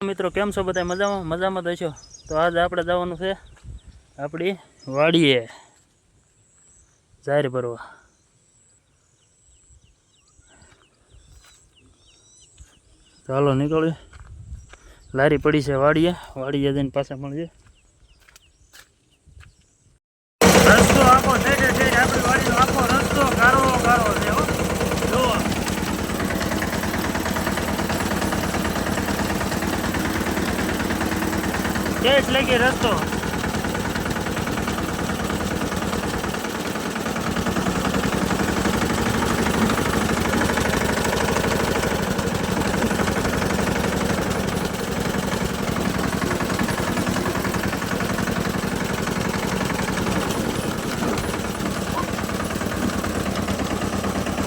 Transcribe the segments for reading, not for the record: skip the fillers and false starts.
મિત્રો કેમ છો બધા મજામાં મજામાં જ છો તો આજ આપણે જવાનું છે આપણી વાડીએ જાહેર ભરવા ચાલો નીકળીએ લારી પડી છે વાડીએ જઈને પાછા મળીએ રસ્તો આખો સાઈડે સાઈડ આપણી વાડીનો આખો રસ્તો ગારો છે હો જોવો કેસ લાગી રસ્તો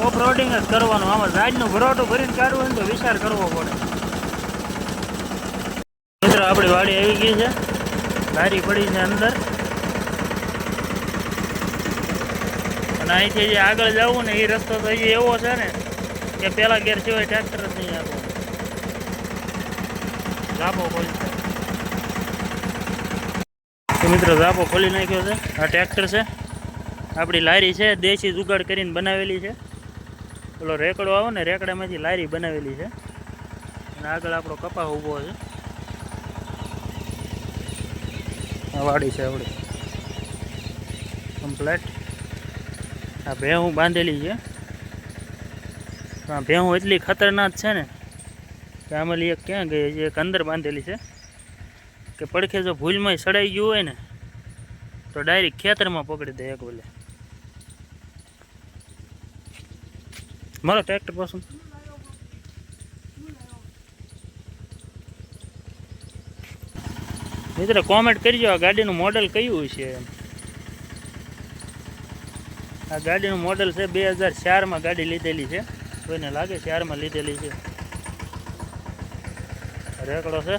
ઓફ રોડિંગ જ કરવાનું આમાં ઝાડનું ભરોટું ભરીને કાઢવું હોય ને તો વિચાર કરવો પડે મિત્રો આપણી વાડી આવી ગઈ છે લારી પડી છે અંદર અને અહીંથી જે આગળ જવું ને એ રસ્તો તો હજી એવો છે ને કે પેલા ગેર સિવાય ટ્રેક્ટર જ નહીં આપો ઝાપો ખોલી તો મિત્રો ઝાપો ખોલી નાખ્યો છે આ ટ્રેક્ટર છે આપણી લારી છે દેશી જુગાડ કરીને બનાવેલી છે પેલો રેકડો આવે ને રેકડામાંથી લારી બનાવેલી છે અને આગળ આપણો કપા ઊભો છે આ વાડી છે આપણી કમ્પ્લેટ આ ભેહું બાંધેલી છે આ ભેહું એટલી ખતરનાક છે ને કે આમાં એક ક્યાં ગઈ છે એક અંદર બાંધેલી છે કે પડખે જો ભૂલમાં સડાઈ ગયું હોય ને તો ડાયરેક્ટ ખેતરમાં પકડી દે એક બોલે મારો ટ્રેક્ટર પાછું મિત્રો કોમેન્ટ કરજો આ ગાડીનું મોડલ કયું છે આ ગાડીનું મોડલ છે 2004માં ગાડી લીધેલી છે કોઈને લાગે 4માં લીધેલી છે રેકડો છે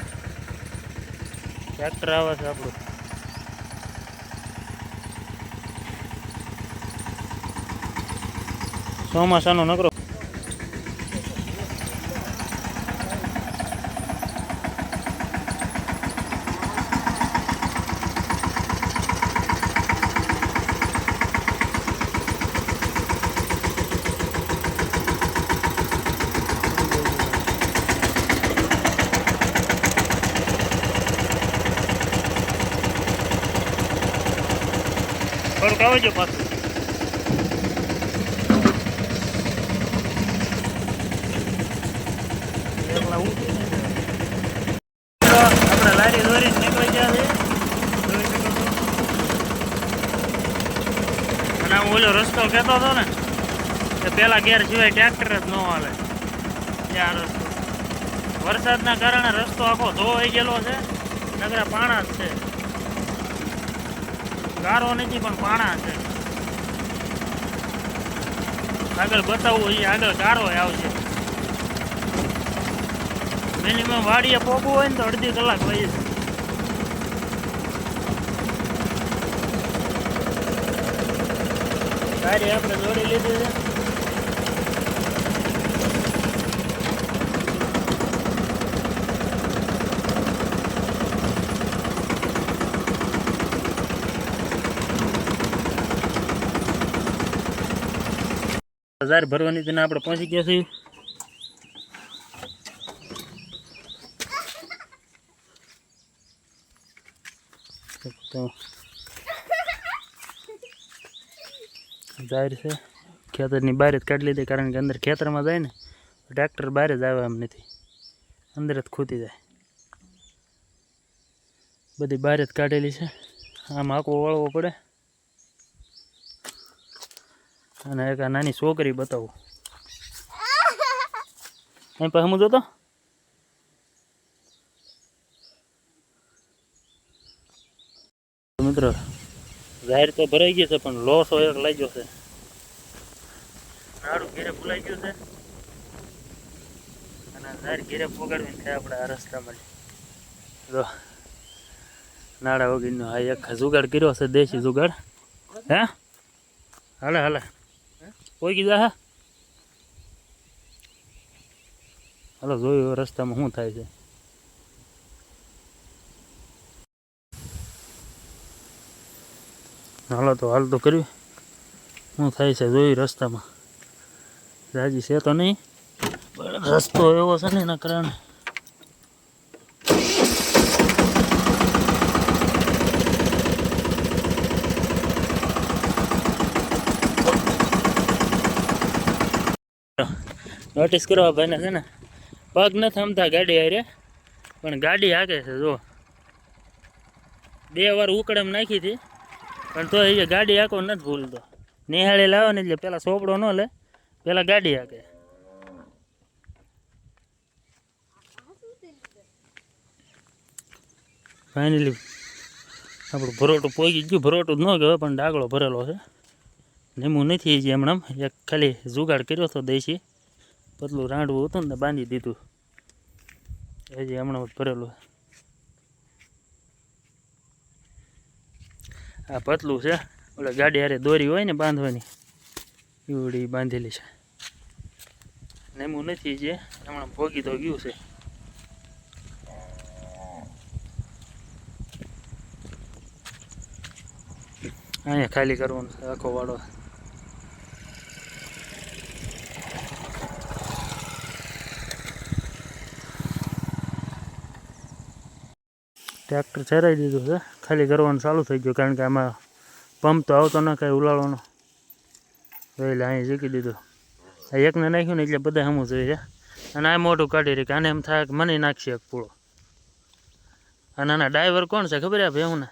ટ્રેક્ટર આવે છે આપણું ચોમાસાનો નકરો થોડુંક આવજો પાછું આપણે લારી દોરીને નીકળી ગયા છે અને હું ઓલો રસ્તો કહેતો હતો ને કે પેલા ગેર સિવાય ટ્રેક્ટર જ ન હાલે ત્યાં રસ્તો વરસાદના કારણે રસ્તો આખો ધોવાઈ ગયેલો છે નગરા પાણા જ છે ગારો નથી પણ પાણા છે આગળ બતાવવું એ આગળ ગારો આવશે મિનિમમ વાડીએ પોગવું હોય ને તો અડધી કલાક વહી છે ગાડી આપણે જોડી લીધી છે હજાર ભરવાની તેને આપણે પહોંચી ગયા છીએ તો જાહેર છે ખેતરની બહાર જ કાઢી લીધી કારણ કે અંદર ખેતરમાં જાય ને ટ્રેક્ટર બહાર જ આવે એમ નથી અંદર જ ખૂતી જાય બધી બહાર જ કાઢેલી છે આમ આખો વળવો પડે અને એક આ નાની છોકરી બતાવું અહીં પાસે હું જોતો મિત્રો જાહેર તો ભરાઈ ગઈ છે પણ લોસો એક લાગ્યો છે નાડું ઘેરે ભૂલાઈ ગયું છે અને જાહેર ઘેરે પોગાડવીને થાય આપણે આ રસ્તામાં જો નાડા વગરનો આ એક જુગાડ કર્યો છે દેશી જુગાડ હે હાલે હાલે કોઈ કીધા હા હાલો જોયું રસ્તામાં શું થાય છે હાલ તો કરવી શું થાય છે જોઈ રસ્તામાં રાજી છે તો નહીં પણ રસ્તો એવો છે ને એના કારણે નોટિસ કરવા ભાઈને છે ને પગ ન થમતા ગાડી હારે પણ ગાડી હાકે છે જો 2 વાર ઉકળેમ નાખી હતી પણ તો એ ગાડી હાકો નથી ભૂલતો નિહાળે લાવે ને એટલે પેલા સોપડો ન લે પેલા ગાડી હાકે ફાઇનલી આપણું ભરોટું પોગી ગયું ભરોટું જ ન કહેવાય પણ ડાગલો ભરેલો છે લીંબુ નથી જે હમણાં એક ખાલી જુગાડ કર્યો હતો દેશી પતલું રાંડવું હતું ને બાંધી દીધું હજી હમણાં ભરેલું આ પતલું છે ઓલે ગાડી હારે દોરી હોય ને બાંધવાની ઈવડી બાંધેલી છે લીંબુ નથી જે હમણાં ભોગી તો ગયું છે અહીંયા ખાલી કરવાનું છે આખો વાળો ટ્રેક્ટર ચરાવી દીધું છે ખાલી કરવાનું ચાલુ થઈ ગયું કારણ કે આમાં પંપ તો આવતો ન કાંઈ ઉલાળવાનો એટલે અહીં શીખી દીધું આ એકને નાખ્યું ને એટલે બધા હમું જોઈએ અને આ મોઢું કાઢી રહી કે આને એમ થાય કે મને નાખશે એક પૂળો અને આના ડ્રાઈવર કોણ છે ખબર છે ભેહું ને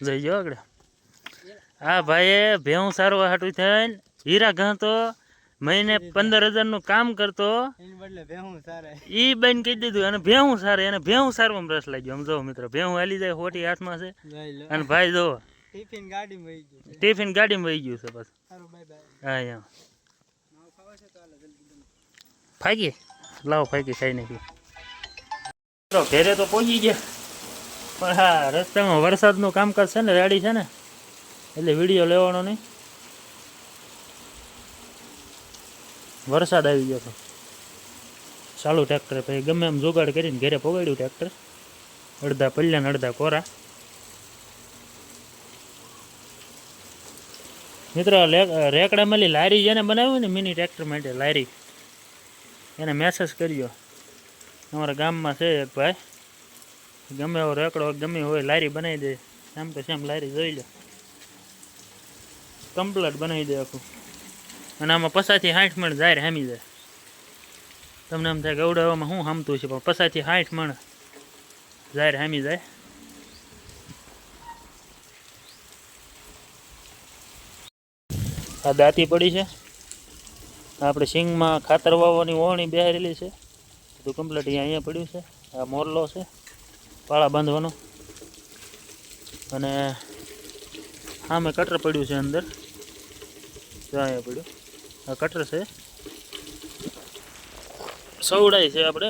જઈ જાઓ આગળ હા ભાઈએ ભેહું સારું હાટું થાય હીરા ઘા તો મહિને 15,000 કામ કરતો ઈ બેન કહી દીધું અને ભેહું સારે અને ભેહું સારવામાં રસ લાગ્યો આમ જો મિત્રો ભેહું હાલી જાય હોટી હાથમાં છે અને ભાઈ જો ટિફિન ગાડીમાં વહી ગયું છે બસ હા એમ ફાકી લાવો ફાકી ખાઈ નાખી ઘેરે તો પહોંચી ગયા પણ હા રસ્તામાં વરસાદનું કામકાજ છે ને રેડી છે ને એટલે વિડીયો લેવાનો નહીં વરસાદ આવી ગયો હતો ચાલુ ટ્રેક્ટર પછી ગમે એમ જોગાડ કરીને ઘરે પગાડ્યું ટ્રેક્ટર અડધા પલ્યા ને અડધા કોરા મિત્રો રેકડામાં લારી જેને બનાવ્યું ને મિની ટ્રેક્ટર માટે લારી એને મેસેજ કર્યો અમારા ગામમાં છે એક ભાઈ ગમે એવો રેકડો ગમે હોય લારી બનાવી દે એમ તો સેમ લારી જોઈ લો કમ્પ્લેટ બનાવી દે આખું અને આમાં 50 થી 60 મણ જાહેર હામી જાય તમને એમ થાય કે અવડાવવામાં શું હામતું છે પણ 50 થી 60 મણ જાહેર હામી જાય આ દાંતી પડી છે આપણે સિંગમાં ખાતર વાવવાની ઓવણી બેહારેલી છે બધું કમ્પ્લીટ અહીંયા પડ્યું છે આ મોરલો છે પાળા બાંધવાનો અને સામે કટર પડ્યું છે અંદર અહીંયા પડ્યું આ કટર છે સવડાઈ છે આપણે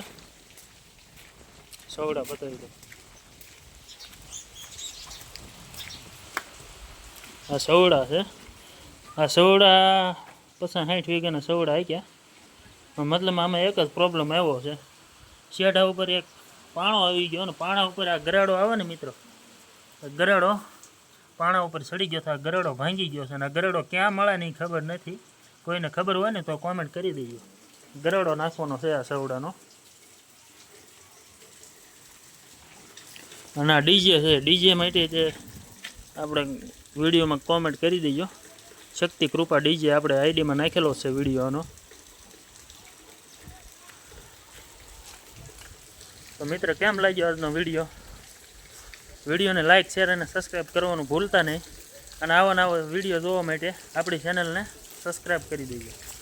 સવડા બતાવી દો આ સવડા છે આ સવડા 50-60 વીઘાના સવડા આવી ગયા મતલબ આમાં એક જ પ્રોબ્લેમ આવ્યો છે શેઢા ઉપર એક પાણો આવી ગયો ને પાણા ઉપર આ ગરાડો આવે ને મિત્રો ગરાડો પાણા ઉપર ચડી ગયો છે આ ગરાડો ભાંગી ગયો છે અને આ ગરાડો ક્યાં મળે નહીં ખબર નથી કોઈને ખબર હોય ને તો કોમેન્ટ કરી દેજો ગરાડો નાખવાનો છે આ સવડાનો અને આ ડીજે છે ડીજે માટે જે આપણે વિડીયોમાં કોમેન્ટ કરી દેજો શક્તિ કૃપા ડીજે આપણે આઈડીમાં નાખેલો છે વિડીયોનો તો મિત્ર કેમ લાગ્યો આજનો વિડીયોને લાઇક શેર અને સબસ્ક્રાઈબ કરવાનું ભૂલતા નહીં અને આવા નવા વિડીયો જોવા માટે આપણી ચેનલને સબસ્ક્રાઈબ કરી દેજો